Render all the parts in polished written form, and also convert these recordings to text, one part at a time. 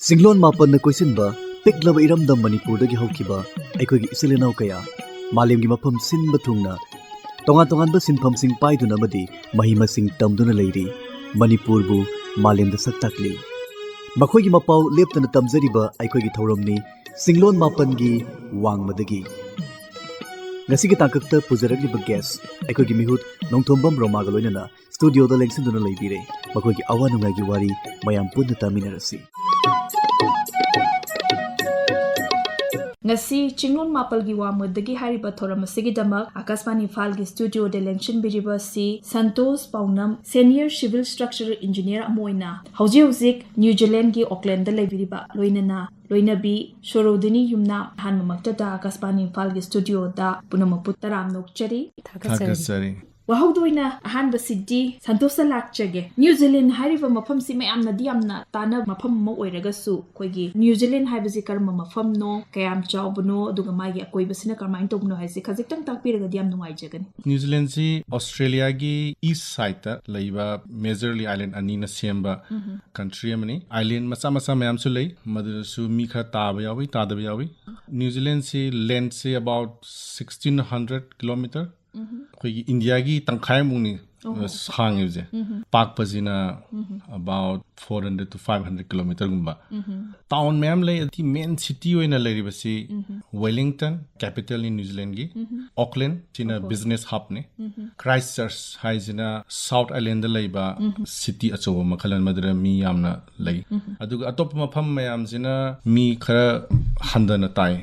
Chinglon Mapalgi Koisinba, Piklava Irengbam Manipur dagi haukiba, Aikogi Isilinau kaya, Malemgi mafam sinba thungna, Tongan-tonganba sinfamsing paiduna amadi mahimasing tamduna leiri, Manipurbu Malemda saktakli. Makoigi mapau leptana tamjariba Aikogi thauramni, Chinglon Mapalgi Wangmadagi. Ngasigi tangkakta pujaragliba guest, Aikogi mihut Nongthombam Roma ga loinana studio da lengsinduna leibire, Makoigi awa nungagi wari mayam punna taminarasi. Ngasi Chinglon Mapalgi Wangmadagi hariba thoramasigi-damak Akasmani Imphal gi studio de lengshin biriba si Santosh Paonam Senior Civil Structural Engineer amoina hauzik New Zealand gi Auckland da leibiriba loinana loinabi Sorodhini Yumnam hanmamakta da Akasmani Imphal gi studio da punamaput taram nokchari Thakasari Wahaudoina ahanba siddi Santosh lakchage New Zealand hariba mafam si mayamna diamna tana mafam mo oiragasu koigi New Zealand haibasi karma mafam no kayam chawbno aduga magi akoibasina karmain tobno haisi khajitang takpiraga diam nungaijagani New Zealand si Australia gi east side ta laiba majorly island anina semba country amani island masa mayam su lei madu mi kha taba yawi tadaba yawi New Zealand si land si about 1600 kilometer koigi India gi tangkhai mungni sang yuse park pasina about 400 to 500 kilometer gumba town mayam lei ati main city oina leiribasi Wellington capital in New Zealand gi Auckland china business hub ne Christchurch haizina South Island da leiba city achoba makhalan madra mi yamna lei aduga atop mafam mayam sina mi khara handana tai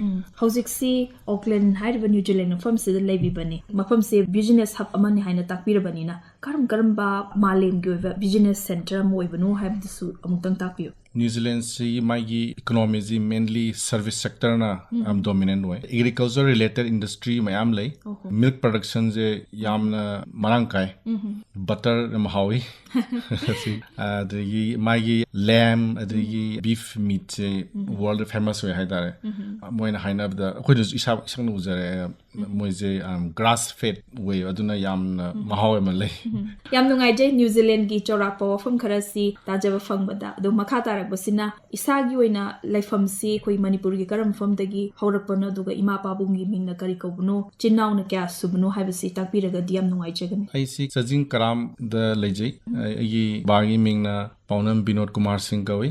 hojiksi Auckland hariba New Zealand mafam sida leibibani mafam se business hub amani haina takpirabani na karamba malem gi oiba business center mo oibanu haibdisu amutang takpiyo New Zealand si magi economy is mainly service sector na dominant way agriculture related industry mayam lay milk production je yamna marang kai butter mahawi si adri magi lamb adri beef meat world famous way haidare moina haina da khoi isa isang uzare moise grass fed way aduna yamna mahawi malay yam nungai je New Zealand gi chorapa wafam kharasi tajaba fangbada do makhata basina isagi oina laifamsi koi Manipur gi karam famdagi haurapana duga ima pabungi mingna kari kobno chinnaw na kya subno haibasi takpiraga diam nungai jagani ai si sajing karam da lejai ai bagi mingna Paonam Binod Kumar Singh kawi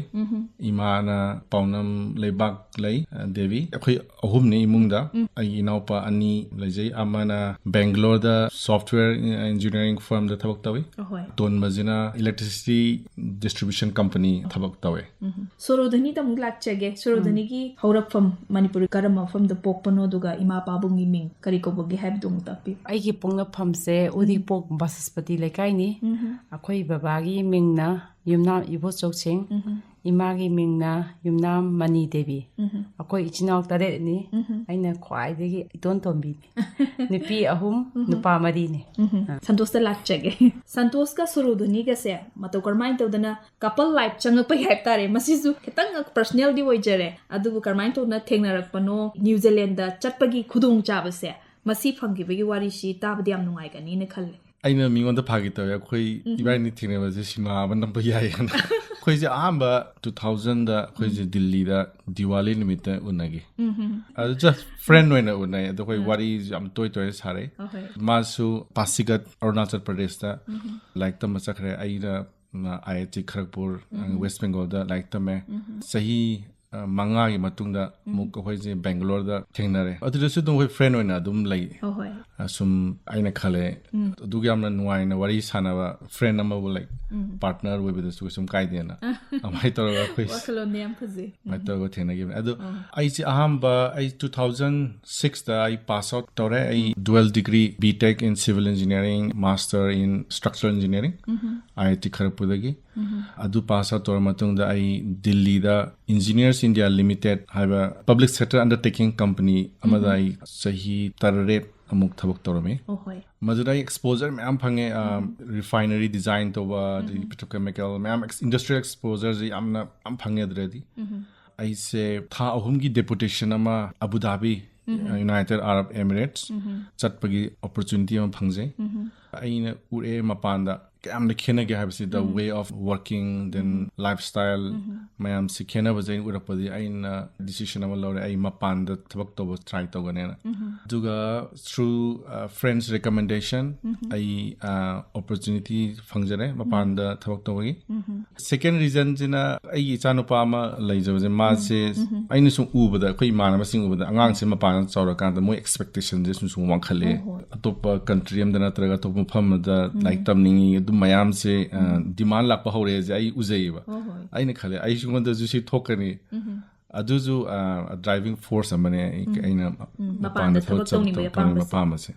imana Paonam Leibak lei Devi akhoi ahum ne imungda ai inaupa ani lejai amana Bangalore da software engineering firm da thabak tawi ton mazina electricity distribution company thabak tawi Sorodhini ta mulak chage Sorodhini gi haurapam Manipur karam fam da pokpano duga ima pabungi ming kari ko bogi have dung tapi ai gi pongna phamse udipok basaspati lekai ni akhoi babagi mingna Yumnam Ibo Choksing imagi mingna Yumnam Mani Devi akoi ichinok tare ni aina khwai degi iton tombi nipi ahum nupa mari ni Santosh lakchage Santosh ka Sorodhini ga se mato karmain tawdana couple life chang pa hype tare masisu khitang personal di wojare adu karmain to na thengnarak pano New Zealand da chatpagi khudung chaba se masi phangi bagi wari shi tabdi am nungai ka ni ne khalle aina mingonda phagi taw khoi ibani thine ba je sima banam pa yai khoi je amba 2000 da khoi je Delhi da Diwali nimit unagi just friend wena unai da khoi wari am toy sare masu Pasigat Arunachal Pradesh da like tam chakre aina IIT Kharagpur West Bengal da like tam sahi manga gi matungda muk khoi je Bangalore da thengnare adu dum khoi friend oina dum lai sum aina khale du gyamna nuai na wari sanaba friend number like partner with this sum kai dena amai tor khoi wakalon yam phaji mai tor thena gi adu ai si ahamba ai 2006 da I pass out tore ai dual degree BTech in civil engineering master in structural engineering IIT Kharagpur dagi adu pass out tor matung da ai Delhi da engineers India Limited haiba public sector undertaking company amada ai sahi tarret amuk thabak torame madura exposure mam phange refinery design to ba petrochemical mam industrial exposure ji amna am phange dredi ai se tha ahum gi deputation ama Abu Dhabi United Arab Emirates chatpagi opportunity am phangje aina ure mapanda ꯀꯌꯥꯝꯅ ꯈꯦꯠꯅꯒꯦ ꯍꯥꯏꯕꯁꯤ the way of working then lifestyle ꯃꯌꯥꯝꯁꯤ ꯈꯦꯠꯅꯕꯁꯦ ꯑꯩꯅ ꯎꯔꯛꯄꯗꯤ ꯑꯩꯅ decision ꯑꯃ ꯂꯧꯔꯦ ꯑꯩ ꯃꯄꯥꯟꯗ ꯊꯕꯛ ꯇꯧꯕ try ꯇꯧꯒꯅꯦꯅ ꯑꯗꯨꯒ through friends recommendation ꯑꯩ opportunity ꯐꯪꯖꯔꯦ ꯃꯄꯥꯟꯗ ꯊꯕꯛ ꯇꯧꯕꯒꯤ second reason ꯁꯤꯅ ꯑꯩꯒꯤ ꯏꯆꯥꯅꯨꯄꯥ ꯑꯃ ꯂꯩꯖꯕꯁꯦ ꯃꯥꯁꯦ ꯑꯩꯅ ꯁꯨꯝ ꯎꯕꯗ ꯑꯩꯈꯣꯏ ꯏꯃꯥꯟꯅꯕꯁꯤꯡ ꯎꯕꯗ ꯑꯉꯥꯡꯁꯦ ꯃꯄꯥꯟꯗ ꯆꯥꯎꯔꯀꯥꯟꯗ ꯃꯣꯏ expectationꯁꯦ ꯁꯨꯝ ꯋꯥꯡꯈꯠꯂꯦ ꯑꯇꯣꯞꯄ country ꯑꯃꯗ ꯅꯠꯇ꯭ꯔꯒ ꯑꯇꯣꯞꯄ ꯃꯐꯝ ꯑꯃꯗ ꯂꯥꯏꯔꯤꯛ ꯇꯝꯅꯤꯡꯉꯤ ꯑꯗꯨꯝ ꯃꯌꯥꯝꯁꯦ ꯗꯤꯃꯥꯟ ꯂꯥꯛꯄ ꯍꯧꯔꯛꯑꯦꯁꯦ ꯑꯩ ꯎꯖꯩꯌꯦꯕ ꯑꯩꯅ ꯈꯜꯂꯦ ꯑꯩꯉꯣꯟꯗꯁꯨ ꯁꯤ ꯊꯣꯛꯀꯅꯤ ꯑꯗꯨꯁꯨ ꯗ꯭ꯔꯥꯏꯚꯤꯡ ꯐꯣꯔꯁ ꯑꯃꯅꯦ ꯑꯩꯅ ꯃꯄꯥꯟꯗ ꯊꯕꯛ ꯇꯧꯅꯤꯡꯕ ꯑꯄꯥꯝꯕꯁꯦ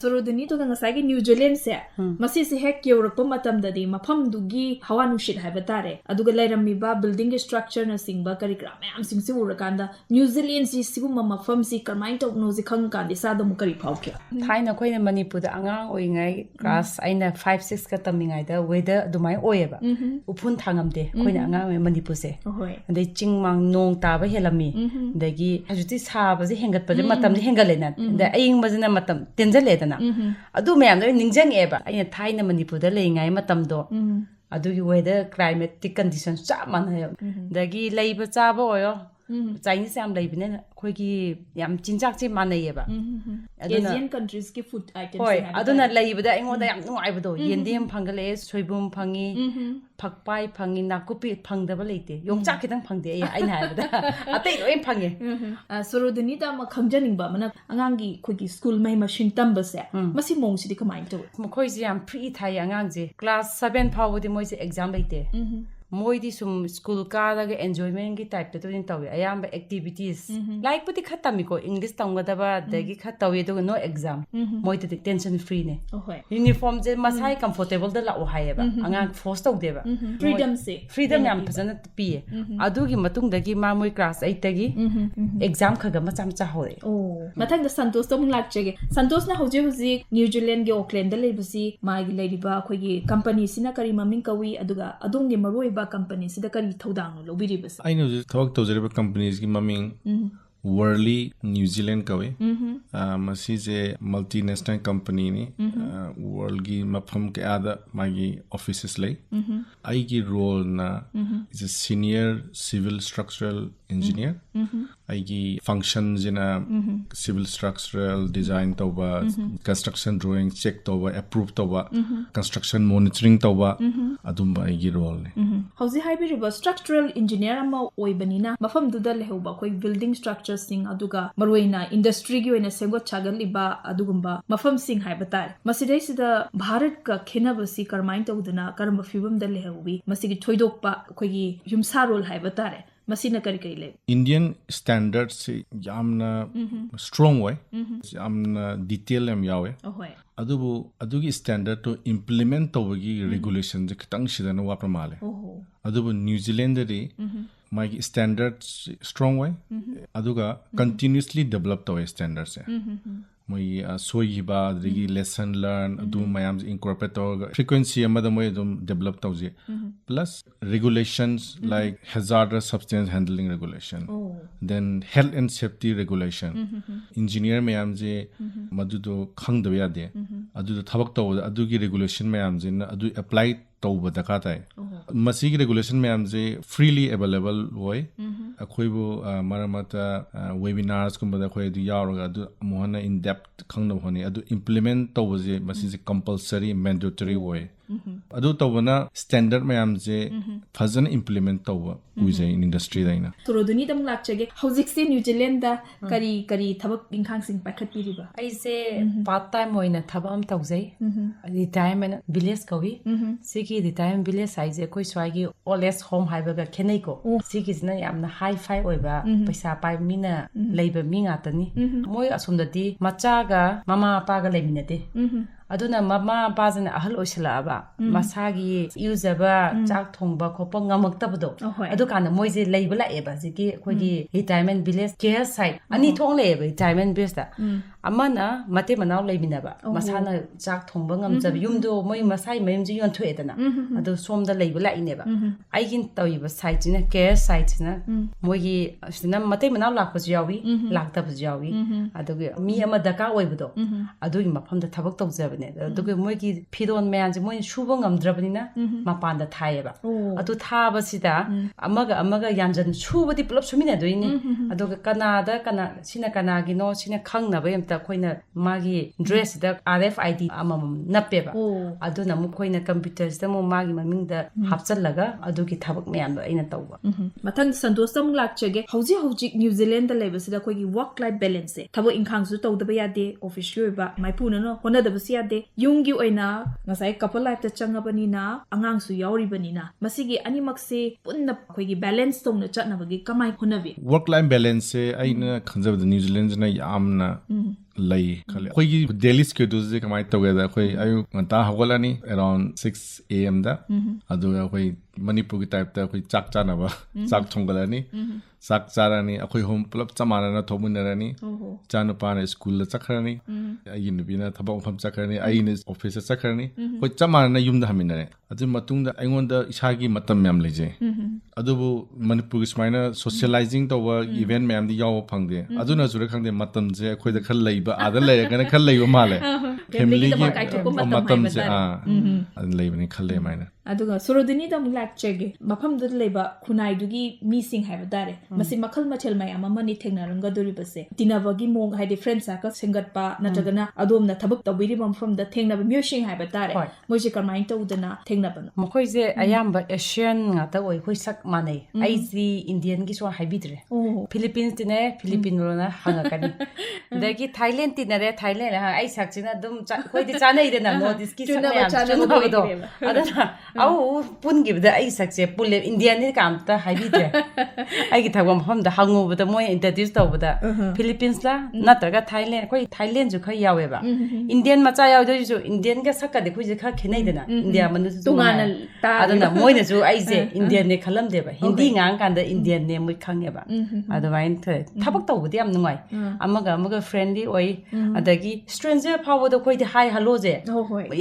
Sorodhini to ngasai New Zealand se masi se hek Europe matamdadi mafamdugi hawa nushit haibatare aduga lairammiba building structure na singba karikra mayam singsi urakanda New Zealand si siguma mafam si karmai tokno si khangkandi sada mu kari phawkya thaina khoina Manipur da angang oingai class aina 5 6 ka tamingai da weather dumai oyeba upun thangamde khoina angang Manipur se andai chingmang nong taba helami dagi hajuti saba je hengat pa matam je hengalena da aing bajina matam tenjale ꯑꯗꯨ ꯃꯌꯥꯝꯗꯣ ꯅꯤꯡꯖꯪꯉꯦꯕ ꯑꯩꯅ ꯊꯥꯏꯅ ꯃꯅꯤꯄꯨꯔꯗ ꯂꯩꯉꯥꯏ ꯃꯇꯝꯗꯣ ꯑꯗꯨꯒꯤ weather ꯀ꯭ꯂꯥꯏꯃꯦꯠꯇꯤꯛ condition ꯆꯞ ꯃꯥꯟꯅꯩꯕ ꯑꯗꯒꯤ ꯂꯩꯕ ꯆꯥꯕ ꯑꯣꯏꯔꯣ ꯆꯥꯏꯅꯤꯁ ꯌꯥꯝ ꯂꯩꯕꯅꯤꯅ ꯑꯩꯈꯣꯏꯒꯤ ꯌꯥꯝ ꯆꯤꯟꯖꯥꯛꯁꯦ ꯃꯥꯟꯅꯩꯌꯦꯕ Asian countries ki food items ꯍꯣꯏ ꯑꯗꯨꯅ ꯂꯩꯕꯗ ꯑꯩꯉꯣꯟꯗ ꯌꯥꯝ ꯅꯨꯡꯉꯥꯏꯕꯗꯣ ꯌꯦꯟꯗꯦꯝ ꯐꯪꯒꯠꯂꯛꯑꯦ ꯁꯣꯏꯕꯨꯝ ꯐꯪꯉꯤ ꯐꯛꯄꯥꯏ ꯐꯪꯉꯤ ꯅꯥꯀꯨꯞꯄꯤ ꯐꯪꯗꯕ ꯂꯩꯇꯦ ꯌꯣꯡꯆꯥꯛ ꯈꯤꯇꯪ ꯐꯪꯗꯦ ꯑꯩꯅ ꯍꯥꯏꯕꯗ ꯑꯇꯩ ꯂꯣꯏ ꯐꯪꯉꯦ Sorodhini ta ma khangjaningba mana angangi khoi school mai machine tambase masi mongsi di kamai to ꯃꯈꯣꯏꯁꯦ ꯌꯥꯝ ꯐ꯭ꯔꯤ ꯊꯥꯏ ꯑꯉꯥꯡꯁꯦ ꯀ꯭ꯂꯥꯁ 7 ꯐꯥꯎꯕꯗꯤ ꯃꯣꯏꯁꯦ ꯑꯦꯛꯖꯥꯝ ꯂꯩꯇꯦ ꯃꯣꯏꯗꯤ ꯁꯨꯝ ꯁ꯭ꯀꯨꯜ ꯀꯥꯔꯒ ꯑꯦꯟꯖꯣꯏꯃꯦꯟꯒꯤ ꯇꯥꯏꯞꯇ ꯑꯗꯨꯝ ꯇꯧꯋꯤ ꯑꯌꯥꯝꯕ ꯑꯦꯛꯇꯤꯚꯤꯇꯤꯁ ꯂꯥꯏꯔꯤꯛꯄꯨꯗꯤ ꯈꯔ ꯇꯝꯃꯤꯀꯣ ꯏꯪꯂꯤꯁ ꯇꯝꯒꯗꯕ ꯑꯗꯒꯤ ꯈꯔ ꯇꯧꯋꯤ ꯑꯗꯨꯒ ꯅꯣ ꯑꯦꯛꯖꯥꯝ ꯃꯣꯏꯗꯗꯤ ꯇꯦꯟꯁꯟ ꯐ꯭ꯔꯤꯅꯦ ꯌꯨꯅꯤꯐꯣꯔꯝꯁꯦ ꯃꯁꯥꯒꯤ ꯀꯝꯐꯣꯔꯇꯦꯕꯜꯗ ꯂꯥꯛꯑꯣ ꯍꯥꯏꯌꯦꯕ ꯑꯉꯥꯡ ꯐꯣꯔꯁ ꯇꯧꯗꯦꯕ ꯐ꯭ꯔꯤꯗꯝ ꯌꯥꯝ ꯐꯖꯅ ꯄꯤꯌꯦ ꯑꯗꯨꯒꯤ ꯃꯇꯨꯡꯗꯒꯤ ꯃꯥ ꯃꯣꯏ ꯀ꯭ꯂꯥꯁ 8ꯇꯒꯤ ꯑꯦꯛꯖꯥꯝ ꯈꯒ ꯃꯆꯥ ꯃꯆꯥ ꯍꯧꯔꯛꯑꯦ ꯃꯊꯪꯗ Santosh to mung lakchege Santosh na hojik New Zealand ge Auckland da leibasi magi leiriba akhoi company sina kari maming kawi aduga adonge maroi ba company sida kari thodang lo biribas ꯑꯩꯅ ꯍꯧꯖꯤꯛ ꯊꯕꯛ ꯇꯧꯖꯔꯤꯕ ꯀꯝꯄꯅꯤꯁꯒꯤ ꯃꯃꯤꯡ Worldly New Zealand kawi masise multinational company ni world gi mafam kayada magi offices lay aigi role na is a senior civil structural engineer aigi functions in a civil structural design toba construction drawing check toba approve toba construction monitoring toba adumba aigi role ni hauji haibiriba structural engineer ama oibanina mafam duda lehuba koi building structure sing aduga maruina industry gi oina sengo chagaliba adugumba mafam sing haibatare masidai sida bharat ka khenabasi karmain tawduna karma fibam da lehubi masigi thoidokpa khoigi yumsa role haibatare masina kari kai le Indian standards yamna strong way yamna detail am yawe adubu adugi standard to implement tawagi regulation je khitang sidana wapra male adubu New Zealand de my standards strong way aduga continuously develop tawe standards moi soiba adigi lesson learn adu mayam incorporate taw frequency amada moi dum develop tawje plus regulations like hazardous substance handling regulation then health and safety regulation engineer mayam je madudo khangdabe yade adu thabak taw adugi regulation mayam je adu apply tawba daka tai masigi regulation mayam je freely available hoy akhoibu maramata webinars kumbada khoi du yauraga adu mohana in depth khangna honi adu implement tawje masigi compulsory mandatory hoy adu tawna standard mayam je fazana implement tawba uje in industry daina Sorodhini dam lakchege hojik se New Zealand da kari thabak ingkhang sing pakhat piriba aise part time oina thabam am tawjai retirement village kawi sigi retirement village size koi swagi old age home haiba ga khenai ko sigi sina yamna high five oiba paisa pai mina leiba mi ngatani moi asumdati macha ga mama pa ga leiminate aduna mama pazana ahal oisalaba masagi usaba chak thongba khopa ngamaktabdo adu kana moise leiba laeba jiki khogi retirement village care site ani thong leba retirement village da amana mate manau leibinaba masana chak thongba ngamjab yumdo moi masai mayumji yon thoedana adu somda leiba laineba aigin tawiba site na care site na moigi sina mate manau lakpa jawi lakta jawi adu mi ama daka oibudo adu gi mafamda thabak tawjabane adu moigi phiron mayanji moi shuba ngamdrabnina mapanda thaieba adu thaba sida amaga yanjan shubadi pulap sumina doini adu kanada kana sina kana gi no sina khangnaba yamta khoina magi dress da RFID amam napeba aduna mu khoina computers da mu magi mamingda hapchallaga adugi thabak mayam do aina tawba mathang santosh tam lakchege hauji New Zealand da level sida khogi work life balance thabo inkhang su tawdaba yade office yoba maipuna no hona da basi yade yungi oina ngasai couple life ta changabani na angang su yauri bani na masigi animak se punna khogi balance tongna chatnabagi kamai honabi work life balance se aina khanjabda New Zealand na yamna lay khale khogi daily schedule je kamai taweda khoi ayu nganta hawalani around 6 am da aduga khoi Manipur ki type ta khoi chak chanaba chak thonggalani sak charani akhoi home pulap chamana na thomunarani chanu pana school la chakhrani ayin bina thabang pham chakhrani ayin office chakhrani khoi chamana na yumda haminare adu matungda aingonda isagi matam yam leje adubu Manipur ki smaina socializing to event mayam di yaw phangde aduna jure khangde matam je khoi da khal leiba ada lay gana khal leiba male family ki matam je ad leibani khal le maina aduga Sorodhini da mulak chege mafam da leba khunai dugi missing haiba dare masi makhal machel mayam amani thengnaranga dori base tinabagi mong hai different saka singat pa natagana adom na thabak tawiri bam from the thengna musing haiba dare moje kamai to udana thengna ban mokoi je ayamba Asian nga ta oi khoi sak manai aiji Indian gi so haibidre Philippines tine Philippine rona hanga kani dagi Thailand tinare Thailand ai sak china dum khoi di chanai de na no this ki sak mayam do adana au pun gibda ai sakse pulle Indian ni kam ta haibidre ai gi thagam hom da hangu bada moi introduce to bada Philippines la nataga Thailand khoi Thailand ju khoi yawe ba Indian macha yaw do ju Indian ga sakka de khoi je kha khenai dena India manu ju tungana adana moi na ju ai je Indian ne khalam de ba Hindi ngang kan da Indian ne moi khangye ba adwain the thabak to budi am nungai amaga friendly oi adagi stranger power do khoi de hi hello je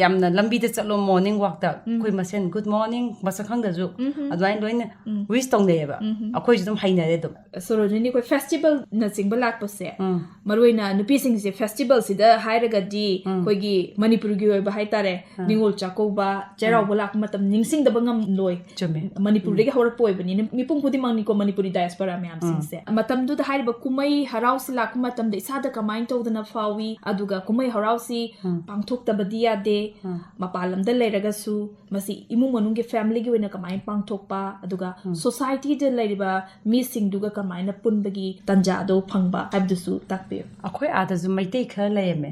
yamna lambi de chalo morning walk ta khoi masen good morning masakhang da ju adwain loina wish tong de ba akhoi ju dum haina de dum Sorodhini koi festival na singba lak pase maroina nupi sing se festival sida hairaga di koi gi Manipur gi oi ba hai tare ningol chako ba cherau bolak matam ningsing da bangam loi Manipur de hor poi bani mi pung pudi mangni ko Manipuri diaspora myam sing se matam du da hairiba kumai harau si lak matam de sada ka mind to na fawi aduga kumai harau si pangthok ta badia de mapalam da leiraga su masi imung manung ge family gi wena ka mind pangthok pa aduga society de leiriba mi sing duga ka mind punbagi tanja do phangba abdusu takpe akhoi ada zu Meitei kha layeme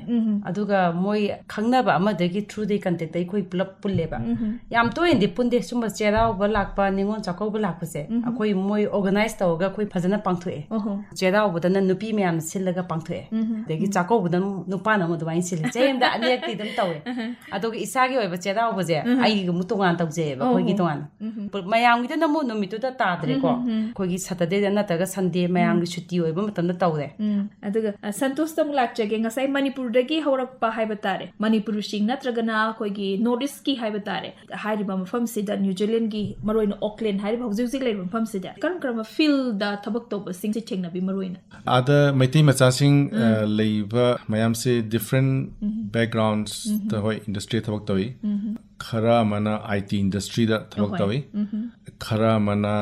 aduga moi khangna ba ama de gi through de contact dai khoi pullap pulle ba yam to indi punde suma cherao ba lakpa ningon chakau ba lakpa se akhoi moi organize to ga khoi phajana pangthoe cherao ba dan nupi myam sillaga pangthoe de gi chakau ba dan nupa na mo dwain sil jem da ani ti dam tawe aduga isagi oi ba cherao ba je ai gi mutungan taw je ba khoi gi tongan mayam gi da mo no mitu da ta dre ko khoi gi Saturday da na ta ga Sunday mayam gi chutti oi ba matam da tawre aduga Santosh tam lakchege ngasai Manipur da gi horak pa hai batare Manipur sing natragana khoi gi notice ki hai batare hairiba mafam sida New Zealand gi maroina Auckland hairiba hujik lai mafam sida karam feel da thabak to sing se thengna bi maroina ada Meitei macha sing leiba mayam se different backgrounds the hoi industry thabak tawi khara mana IT industry da thabak tawi khara mana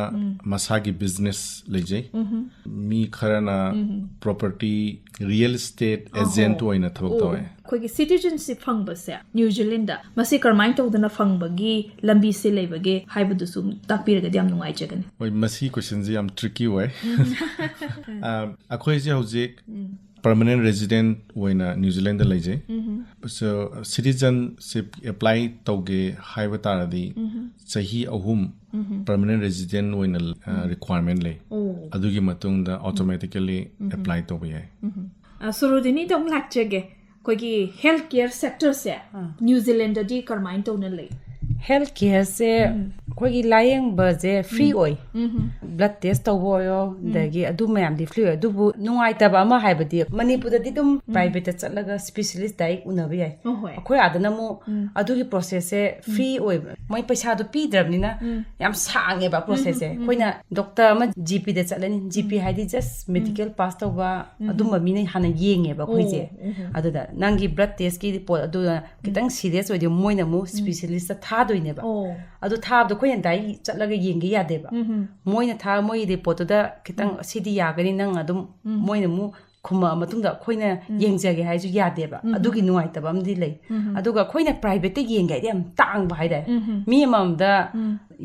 masagi business lejai mi khara na property real estate agent oina thabak tawi khoi gi citizenship phangba se New Zealand da masi karmain to dana phangbagi lambi se leibage haibudu sum takpiraga diam nungai chagani oi masi question ji am tricky way akhoi je hojik permanent resident oina New Zealand da leje so citizenship apply toge haiba taradi sahi ahum permanent resident oina requirement le adugi matung da automatically apply tobe yai Sorodhini dong lakchege koi gi healthcare sector se New Zealand di karmain to na le healthcare se ꯑꯩꯈꯣꯏꯒꯤ ꯂꯥꯌꯦꯡꯕꯁꯦ free ꯑꯣꯏ blood test ꯇꯧꯕ ꯑꯣꯏꯔꯣ ꯑꯗꯒꯤ ꯑꯗꯨ ꯃꯌꯥꯝꯗꯤ free ꯑꯣꯏ ꯑꯗꯨꯕꯨ ꯅꯨꯡꯉꯥꯏꯇꯕ ꯑꯃ ꯍꯥꯏꯕꯗꯤ ꯃꯅꯤꯄꯨꯔꯗꯗꯤ ꯑꯗꯨꯝ ꯄ꯭ꯔꯥꯏꯚꯦꯠꯇ ꯆꯠꯂꯒ ꯁ꯭ꯄꯦꯁꯤꯌꯦꯂꯤꯁ ꯗꯥꯏꯔꯦꯛ ꯎꯅꯕ ꯌꯥꯏ ꯑꯩꯈꯣꯏ ꯑꯥꯗꯅ ꯑꯃꯨꯛ ꯑꯗꯨꯒꯤ ꯄ꯭ꯔꯣꯁꯦꯁꯁꯦ ꯐ꯭ꯔꯤ ꯑꯣꯏꯕ ꯃꯣꯏ ꯄꯩꯁꯥꯗꯣ ꯄꯤꯗ꯭ꯔꯕꯅꯤ나 ꯌꯥꯝ ꯁꯥꯡꯉꯦꯕ ꯄ꯭ꯔꯣꯁꯦꯁꯁꯦ ꯑꯩꯈꯣꯏꯅ ꯗꯣꯛꯇꯔ ꯑꯃ GPꯗ ꯆꯠꯂꯅꯤ GP ꯍꯥꯏꯗꯤ ꯖꯁ ꯃꯦꯗꯤꯀꯦꯜ ꯄꯥꯁ ꯇꯧꯕ ꯑꯗꯨꯝꯕ ꯃꯤꯅ ꯍꯥꯟꯅ ꯌꯦꯡꯉꯦꯕ ꯑꯩꯈꯣꯏꯁꯦ ꯑꯗꯨꯗ ꯅꯪꯒꯤ ꯕ꯭ꯂꯗ ꯇꯦꯁꯀꯤ ꯄꯣꯠ ꯑꯗꯨꯅ ꯈꯤꯇꯪ ꯁꯤरिꯌꯁ ꯑꯣꯏꯗꯤ ꯃꯣꯏꯅ ꯑꯃꯨꯛ ꯁ꯭ꯄꯦꯁꯤꯌꯦꯂꯤꯁꯇ ꯊꯥꯗꯣꯏꯅꯦꯕ ꯑꯗꯨ ꯊꯥꯕꯗꯣ ꯑꯩꯈꯣꯏꯅ ꯗꯥꯏꯔꯦꯛ ꯆꯠꯂꯒ ꯌꯦꯡꯒꯦ ꯌꯥꯗꯦꯕ ꯃꯣꯏꯅ ꯊꯥ ꯃꯣꯏ ꯔꯤꯄꯣꯔꯠꯇꯨꯗ ꯈꯤꯇꯪ ꯁꯤꯗꯤ ꯌꯥꯒꯅꯤ ꯅꯪ ꯑꯗꯨꯝ ꯃꯣꯏꯅ ꯑꯃꯨꯛ ꯈꯨꯝꯃꯛꯑ ꯃꯇꯨꯡꯗ ꯑꯩꯈꯣꯏꯅ ꯌꯦꯡꯖꯒꯦ ꯍꯥꯏꯁꯨ ꯌꯥꯗꯦꯕ ꯑꯗꯨꯒꯤ ꯅꯨꯡꯉꯥꯏꯇꯕ ꯑꯃꯗꯤ ꯂꯩ ꯑꯗꯨꯒ ꯑꯩꯈꯣꯏꯅ ꯄ꯭ꯔꯥꯏꯚꯦꯠꯇ ꯌꯦꯡꯒꯦ ꯍꯥꯏꯗꯤ ꯌꯥꯝ ꯇꯥꯡꯕ ꯍꯥꯏꯇꯥꯔꯦ ꯃꯤ ꯑꯃꯃꯝꯗ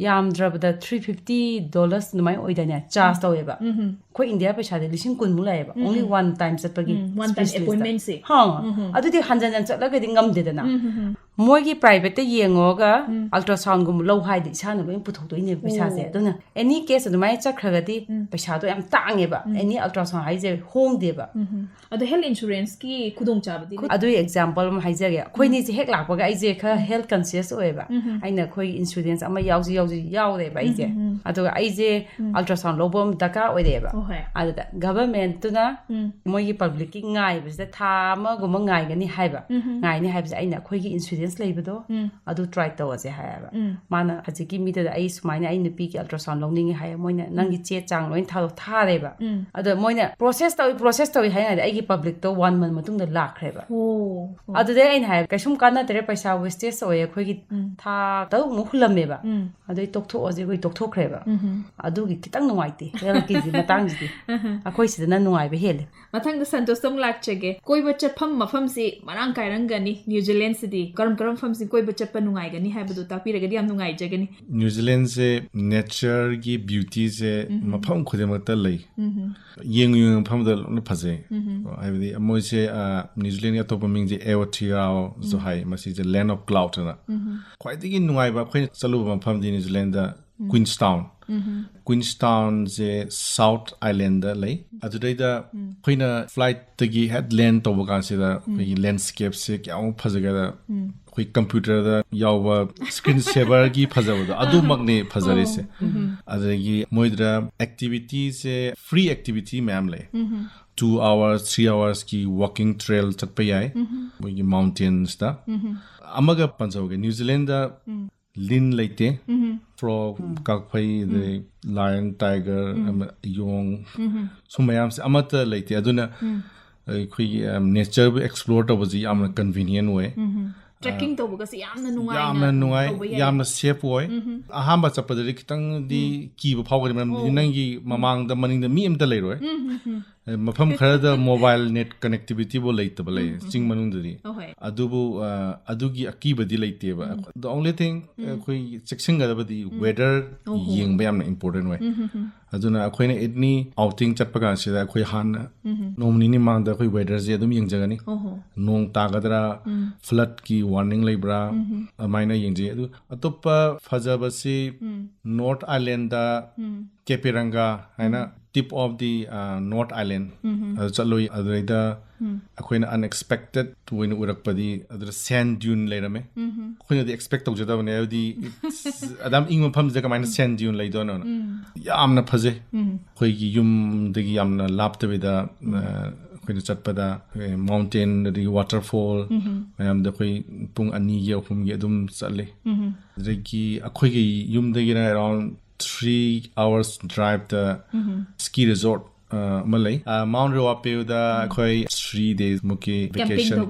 ꯌꯥꯝꯗ꯭ꯔꯕꯗ $350 ꯑꯗꯨꯃꯥꯏꯅ ꯑꯣꯏꯗꯥꯏꯅꯦ ꯆꯥꯔꯖ ꯇꯧꯋꯦꯕ ꯑꯩꯈꯣꯏ ꯏꯟꯗꯤꯌꯥ ꯄꯩꯁꯥꯗꯤ 10,000 ꯂꯥꯛꯑꯦꯕ ꯑꯣꯡꯂꯤ ꯋꯥꯟ ꯇꯥꯏꯝ ꯆꯠꯄꯒꯤ one time appointment se ꯑꯗꯨꯗꯤ ꯍꯟꯖꯟ ꯍꯟꯖꯟ ꯆꯠꯂꯒꯗꯤ ꯉꯝꯗꯦꯗꯅ ꯃꯣꯏꯒꯤ ꯄ꯭ꯔꯥꯏꯚꯦꯠꯇ ꯌꯦꯡꯉꯣꯒ ꯑꯜꯇ꯭ꯔꯥꯁꯥꯎꯟꯒꯨꯝꯕ ꯂꯧ ꯍꯥꯏꯗꯤ ꯏꯁꯥꯅ ꯂꯣꯏꯅ ꯄꯨꯊꯣꯛꯇꯣꯏꯅꯦꯕ ꯄꯩꯁꯥꯁꯦ ꯑꯗꯨꯅ ꯑꯦꯅꯤ ꯀꯦꯁ ꯑꯗꯨꯃꯥꯏꯅ ꯆꯠꯈ꯭ꯔꯒꯗꯤ ꯄꯩꯁꯥꯗꯣ ꯌꯥꯝ ꯇꯥꯡꯉꯦꯕ ꯑꯦꯅꯤ ꯑꯜꯇ꯭ꯔꯥꯁꯥꯎꯟ ꯍꯥꯏꯁꯦ ꯍꯣꯡꯗꯦꯕ ꯑꯗꯣ ꯍꯦꯜꯊ ꯏꯟꯁꯨꯔꯦꯟꯁꯀꯤ ꯈꯨꯗꯣꯡꯆꯥꯕꯗꯤ ꯑꯗꯨꯒꯤ ꯑꯦꯛꯖꯥꯝꯄꯜ ꯑꯃ ꯍꯥꯏꯖꯒꯦ ꯑꯩꯈꯣꯏꯅꯤꯁꯦ ꯍꯦꯛ ꯂꯥꯛꯄꯒ ꯑꯩꯁꯦ ꯈꯔ ꯍꯦꯜꯊ ꯀꯟꯁꯤꯌꯁ ꯑꯣꯏꯌꯦꯕ ꯑꯩꯅ ꯑꯩꯈꯣꯏꯒꯤ ꯏꯟꯁꯨꯔꯦꯟꯁ ꯑꯃ ꯌꯥꯎꯔꯦꯕ ꯑꯩꯁꯦ ꯑꯗꯨꯒ ꯑꯩꯁꯦ ꯑꯜꯇ꯭ꯔꯥꯁꯥꯎꯟ ꯂꯧꯕ ꯑꯃ ꯗꯔꯀꯥꯔ ꯑꯣꯏꯔꯛꯑꯦꯕ ꯑꯗꯨꯗ ꯒꯚꯔꯟꯃꯦꯟꯠꯇꯨꯅ ꯃꯣꯏꯒꯤ ꯄꯕ꯭ꯂꯤꯛꯀꯤ ꯉꯥꯏꯕꯁꯤꯗ ꯊꯥ ꯑꯃꯒꯨꯝꯕ ꯉꯥꯏꯒꯅꯤ ꯍꯥꯏꯕ ꯉꯥꯏꯅꯤ ꯍꯥꯏꯕꯁꯦ ꯑꯩꯅ ꯑꯩꯈꯣꯏꯒꯤ ꯏꯟꯁꯨꯔꯦꯟꯁ ꯂꯩꯕꯗꯣ ꯑꯗꯨ ꯇ꯭ꯔꯥꯏ ꯇꯧꯔꯁꯦ ꯍꯥꯏꯌꯦꯕ ꯃꯥꯅ ꯍꯧꯖꯤꯛꯀꯤ ꯃꯤꯗꯨꯗ ꯑꯩ ꯁꯨꯃꯥꯏꯅ ꯑꯩ ꯅꯨꯄꯤꯒꯤ ꯑꯜꯇ꯭ꯔꯥꯁꯥꯎꯟ ꯂꯧꯅꯤꯡꯉꯦ ꯍꯥꯏꯌꯦ ꯃꯣꯏꯅ ꯅꯪꯒꯤ ꯆꯦ ꯆꯥꯡ ꯂꯣꯏꯅ ꯊꯥꯔꯦꯕ ꯑꯗꯣ ꯃꯣꯏꯅ ꯄ꯭ꯔꯣꯁꯦꯁ ꯇꯧꯏ ꯍꯥꯏꯅꯗꯤ ꯑꯩꯒꯤ ꯄꯕ꯭ꯂꯤꯛꯇꯣ 1 month ꯃꯇꯨꯡꯗ ꯂꯥꯛꯈ꯭ꯔꯦꯕ ꯑꯗꯨꯗꯩ ꯑꯩꯅ ꯍꯥꯏ ꯀꯩꯁꯨꯝ ꯀꯥꯟꯅꯗ꯭ꯔꯦ ꯄꯩꯁꯥ ꯋꯦꯁꯇꯦꯖ ꯑꯣꯏꯌꯦ ꯑꯩꯈꯣꯏꯒꯤ ꯊꯥ 3 ꯍꯨꯜꯂꯝꯃꯦꯕ ꯑꯗꯩ ꯇꯣꯛꯊꯣꯛꯑꯁꯦ ꯑꯩꯈꯣꯏ ꯇꯣꯛꯊꯣꯛꯈ꯭ꯔꯦꯕ ꯑꯗꯨꯒꯤ ꯈꯤꯇꯪ ꯅꯨꯡꯉꯥꯏꯇꯦ ꯍꯦꯜꯊꯀꯤꯁꯤ ꯃꯇꯥꯡꯁꯤꯗꯤ ꯑꯩꯈꯣꯏ ꯁꯤꯗꯅ ꯅꯨꯡꯉꯥꯏꯕ ꯍꯦꯜꯂꯦ ꯃꯊꯪꯗ ꯁꯟꯇꯣꯁꯇ ꯑꯃꯨꯛ ꯂꯥꯛꯆꯒꯦ ꯀꯣꯏꯕ ꯆꯠꯐꯝ ꯃꯐꯝꯁꯤ ꯃꯔꯥꯡ ꯀꯥꯏꯔꯝꯒꯅꯤ ꯅ꯭ꯌꯨꯖꯤꯂꯦꯟꯗꯁꯤꯗꯤ ꯀꯔꯝ ꯃꯐꯝꯁꯤ ꯀꯣꯏꯕ ꯆꯠꯄ ꯅꯨꯡꯉꯥꯏꯒꯅꯤ ꯍꯥꯏꯕꯗꯨ ꯇꯥꯛꯄꯤꯔꯒꯗꯤ ꯌꯥꯝ ꯅꯨꯡꯉꯥꯏꯖꯒꯅꯤ न्यूजीलैंड नेचर की ब्यूटी से मफम खुदेमत लई येंगु मफम द लोन फजे हाइबदी मोइसे न्यूजीलैंड अतोप मिंग जे एओटियाओ जो हाई मसी जे लैंड ऑफ क्लाउड ना ख्वाइदगी नुंगाइबा खोइ चलु मफम दि न्यूजीलैंड द क्वींसटाउन जे साउथ आइलैंड द लई अदुदैदा खोइना फ्लाइट तगी हेड लैंड तोब कासिदा खोइ लैंडस्केप से क्याउ फजगदा खोइ कंप्यूटर दा यावा स्क्रीन सेवर की फजबदो अदु मगने फजरेसे अदगी मोइद्रा एक्टिविटी से फ्री एक्टिविटी मैम ले 2 hours 3 hours की walking trail चटपे याय मोइगी माउंटेन्स दा अमगा पंजोगे न्यूजीलैंड दा लिन लेते फ्रॉग काकफई दे लायन टाइगर योंग सुमयाम से अमत लेते अदुना खोइ नेचर बु एक्सप्लोर तबजी यामना कन्वीनियंट वे ट्रेकिंग तौबगसी यामना नुंगाई यामना सेफ ओय अहांबा चपदरी खितंग दी कीबो फावगरि मरम नंगी ममांग द मनिंग द मी एमता लेरोय मफम खरद मोबाइल नेट कनेक्टिविटी बो लेतब ले चिंग मनुंग दरी अदुबु अदुगी अकीबदी लेतेबा द ओनली थिंग कोई चेक्सिंग गदबदी वेदर येंगबा यामना इंपोर्टेंट वे अदुना अखोइना एडनी आउटिंग चटपगा सिदा अखोइ हान नोमनिनि मांगदा अखोइ वेदर जे अदुम येंगजगनी नोंग तागदरा फ्लड की वार्निंग लेब्रा अमाइना येंजे अदु अतोप्पा फजबसी नॉर्थ आइलैंड दा केपेरंगा हैना tip of the north island chaloi adreida akoina unexpected when urakpadi adra sand dune leirame akoina the expect tawjada bane adi adam ingma phamje kamaina sand dune leido no yamna phaje khoi gi yum degi yamna laptabida akoina chatpada mountain the waterfall mayam da khoi pung ani ye khum ge adum challe adregi akhoi gi yum degi around 3 hours drive the ski resort Malay Mount Ruape da khoi 3 days muki vacation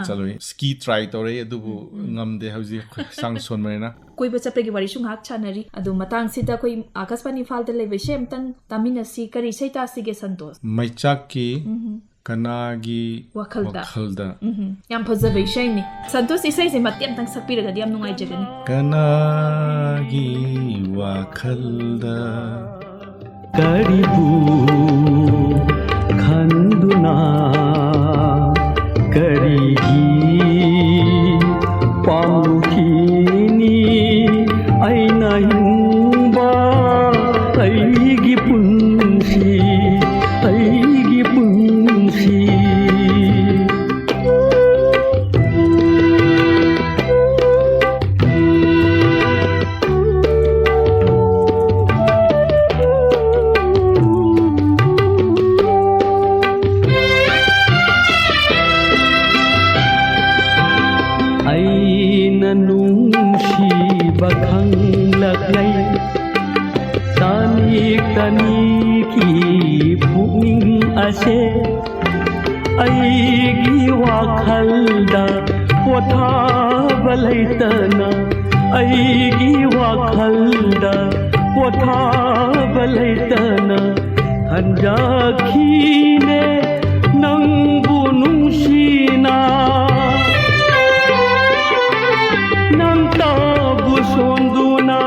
chaloi ski try tore adubu ngamde hauji sang son marina कोई बच्चा पे की वारी शुंग हाथ छानरी अदु मतंग सिदा कोई आकाशवाणी फाल दे लेबे शेम तंग तामिनसी करी सैता सिगे संतोष मैचाक की कनागी वखलदा याम फजबे शैनी संतोष इसै से मत्यम तंग सकपिरगदि याम नुंगाइ जगनी कनागी वखलदा करिबु खंदुना करिगी पामुखिनी ऐना हिंबा ऐगी पुंसी ऐगी पुंसी nungsiba khanglaknai tani ki phuning ase aigi wakhalda pothaba laitana aigi wakhalda pothaba laitana hanjakhine nangbu nungsina nang tabu sonduna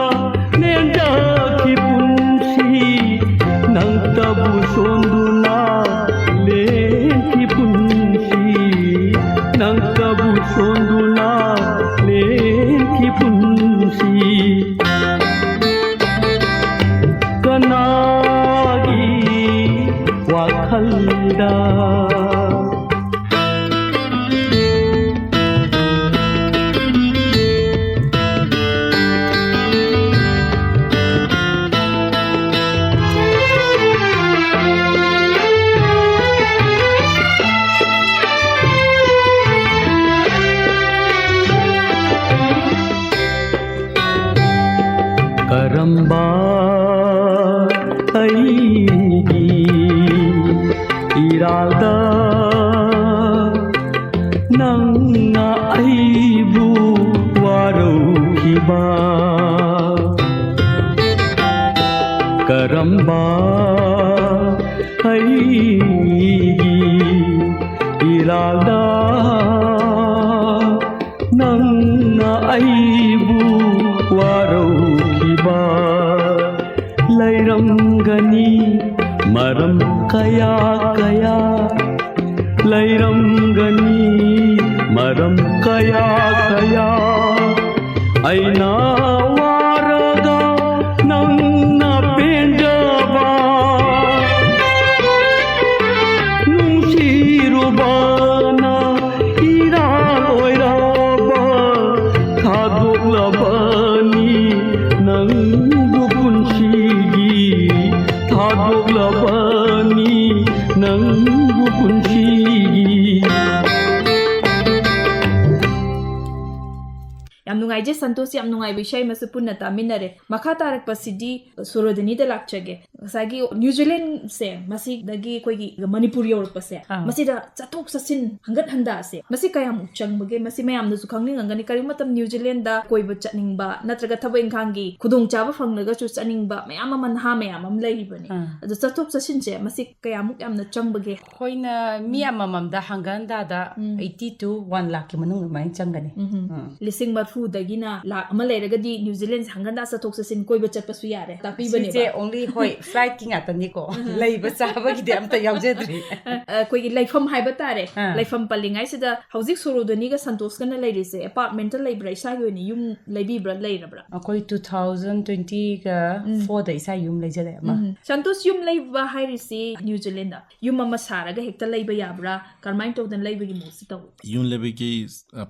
nenjakhi punsi nang tabu sonduna lenki punsi nang tabu sonduna lenki punsi kanagi wakhalda karamba aigi iralda nanga aibu warukiba karamba aigi iralda nanga aibu warukiba lairamgani maram kaya kaya lairamgani maram kaya kaya aina waraga nangna penjaba nungsirubana iral oiraba thadoklabani nangbu punsigi thadoklabani nangbu punsigi yam nungai je Santosh yam nungai bishay masu punna taminare makha tarak pasidi Sorodhini da lakchage sagi New Zealand se masi dagi koi Manipur yor pase masi da chatok sasin hangat handa se masi kayam uchang bage masi mayam da sukhang ning ngani kari matam New Zealand da koi ba chatning ba natraga thaba ingkhangi khudong chaba phangnaga chu chaning ba mayam man ha mayam am lai bani adu chatok sasin se masi kayam yam na chang bage khoina mi amamam da hanganda da 80 to 1 lakh ki manung mai changani lising marfu dagina lakh ama leiragadi New Zealand hanganda satok sasin koi ba chat pasu yare tapi bane ba only hoi flight ki ngata ni ko lai ba chaba gi de am ta yaujadri koi gi laifam haiba tare laifam palingai sida hauzik Sorodhini ga Santosh kana leirise apartment laibra isa gi ni yum laibibra leirabra akoi 2020 ga 4 da isa yum leijare ma Santosh yum laiba hairisi New Zealand da yum ama saraga hekta laiba yabra karmain tawdan laiba gi mosi taw yum lebe ki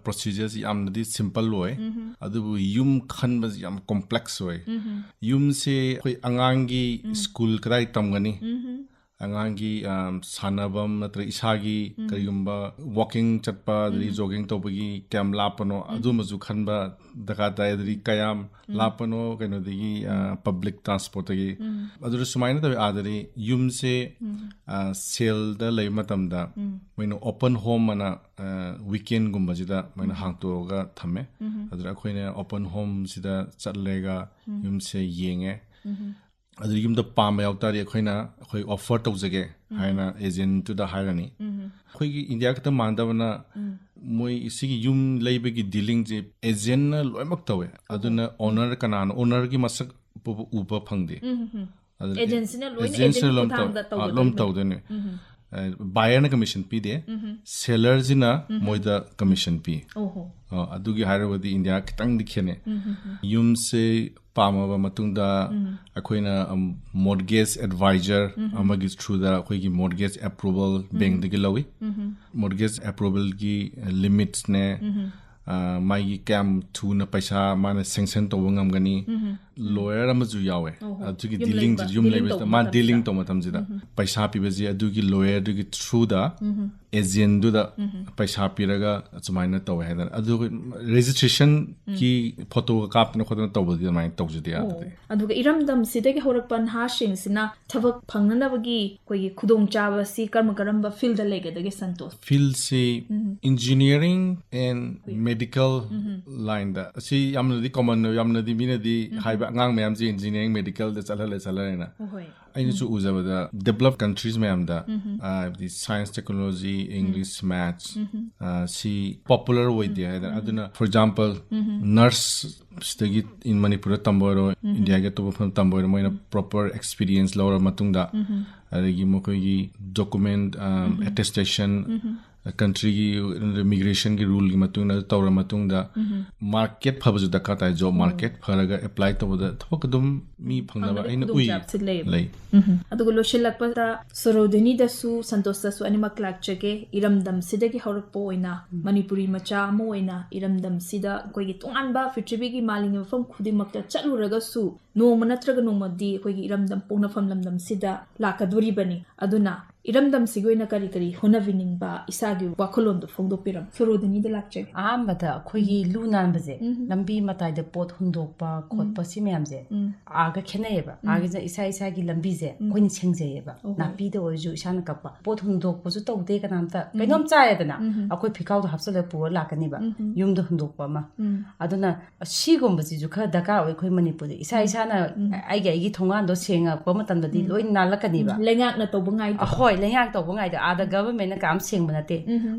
procedures yam nadi simple loy adubu yum khanba yam complex hoy yum se koi angangi school kadai tamgani angangi sanabam natra isagi kayumba walking chatpa dri jogging tobagi kam lapano adumazu khanba daka dai kayam lapano kaino digi public transport gi adur sumaina tabi adari yum se sale da lay matamda maino open home ana weekend gumba jida maino hangtoga thame adur akoina open home sida chatlega yum se yenge adur yum da pam yautari akoina akoi offer tawjage haina agent to da hairani akoi gi india ka mandabana moi isigi yum leibegi dealing je agent na loimak tawe aduna owner kanan owner gi masak uba phangde agency na loin agent lom tawdene buyer na commission pi de seller jina moida commission pi adugi hairabadi india kitang dikhene yum se pamaba matungda akoina mortgage advisor amagi through the akoigi mortgage approval bank digi lawi mortgage approval gi limits ne mai gi cam thu na paisa mana sanction to ngam gani lawyer amaju yawe adugi dealing yum leibes ma dealing to matamjida paisa pibeji adugi lawyer adugi through the agent du da paisa piraga chumaina to hedan adu registration ki photo kapna khodna tawbadi mai tawjidi aduga iramdam sidagi horakpan ha shing sina thabak phangnanabagi koi khudong chawa si karma field legedagi Santosh field si engineering and medical line da si yamna di common yamna di mina di haiba ngang mayam ji engineering medical da chala na aini chu uzabada developed countries mayam da the science technology English maths si popular way dia aduna for example nurse stagi in Manipur tamboro India ga to tamboro moina proper experience laura matungda adagi mokogi document attestation country ki immigration ki rule ki matung na tawra matung da market phabaju da ka ta job market pharaga apply to da thok dum mi phangna ba aina ui lei adugo loshilakpa da Sorodhini da su Santosh da su anima clack chege iramdam sidagi horakpo oina Manipuri macha mo oina iramdam sida koi gi tongan ba fitri gi maling fam khudi makta chaluraga su no manatraga no madi koi gi iramdam pona fam lamdam sida lakaduri bani aduna iramdam sigoina kari honavining ba isagi wakolon do fongdo piram Sorodhini da lakche ahambada akhoi lu nan baje lambi matai da pot hundok pa khot pa si myam je aga khenai ba aga ja isa gi lambi je koin chengje ba na pi do ju isana kappa pot hundok pa ju to de kanam ta kainom cha ya dana akhoi phikau do hapsale pu lakani ba yum do hundok pa ma aduna si gom baji ju kha daka oi khoi Manipur isa na ai gi thongan do senga pa matam da di loi na lakani ba lengak na to bungai hoi lenyak to bungai da ada government na kam sing banate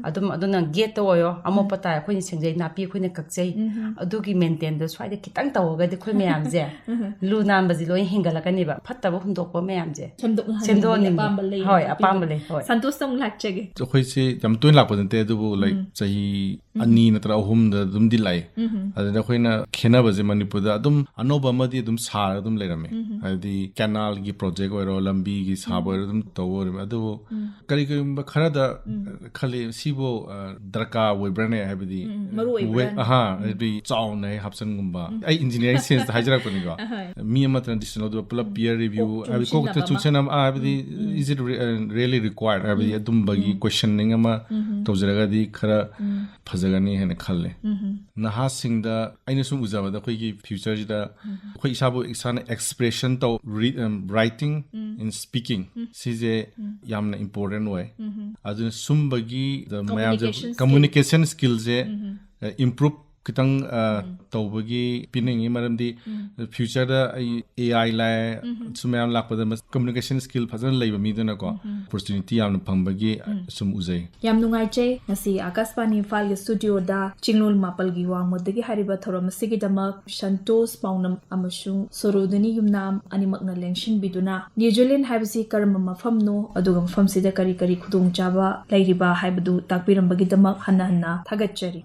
adum aduna get to yo amo pata khoi ni sengjai na pi khoi na kakjai adugi maintain da swai da kitang taw ga de khoi myam je lu nam baji loi hingala kani ba fatta ba hundok pa myam je semdo ni hoi apambale hoi Santosh tong lakche ge khoi si jam tuin lak padante du like chahi ani na tra hum da dum di lai adada khoi na khena baje Manipur da adum anoba madi dum sar dum leirame adi canal gi project oro lambi gi sabor dum tawor adu kari khara da khali sibo darka we brane habidi we aha bi chaw na hapsan gumba ai engineering sense hajra ko ni go mi ma traditional do pula peer review abi ko ta chuchenam abidi is it really required abidi adum bagi questioning ama tawjaraga di khara phajagani hena khalle naha singda aina sum uzaba da khoi gi future da khoi isabu isana expression to writing and speaking sije yamna important way aduna sumbagi the communication skills improve kitang tawbagi pinengi maramdi future da AI la sumayam lakpada communication skill phazan leiba mi dana ko opportunity yamna phambagi sum uzai yam nungai che nasi Akashvani Imphal ge studio da Chinglon Mapalgi Wangmadagi hariba thoram sigi dama Santosh Paonam amasung Sorodhini Yumnam animak na lengshin biduna New Zealand habisi karma mafam no aduga mafam sida kari khudong chaba lairiba haibadu takpirambagi dama hanna thagachari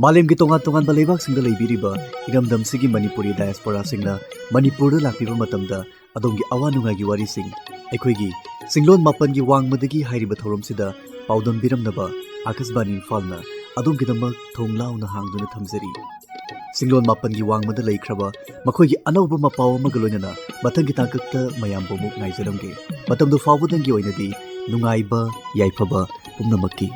मालेम की तोंगान बलेबाक single लेबिरिबा इरमदम सिगी Manipuri diaspora सिंगना Manipur लापिबा मतमदा अदोंगी अवानुंगा गी वारी सिंग अखोइगी सिंगलोन मापन गी वांगमदगी हाइरिबा थौरम सिदा पाउदम बिरमनबा आकाशवाणी इम्फालना अदोंगी दमक थोंगलाउना हांगदुना थमजरी सिंगलोन मापन गी वांगमदा लेख्रबा मखोइगी अनौबा मपाव मगलोइनना मतंगी ताककता मयामबो मुक नाइजरमगे मतमदो फावदंगी ओइनदी नुंगाइबा याइफबा पुमनमक्की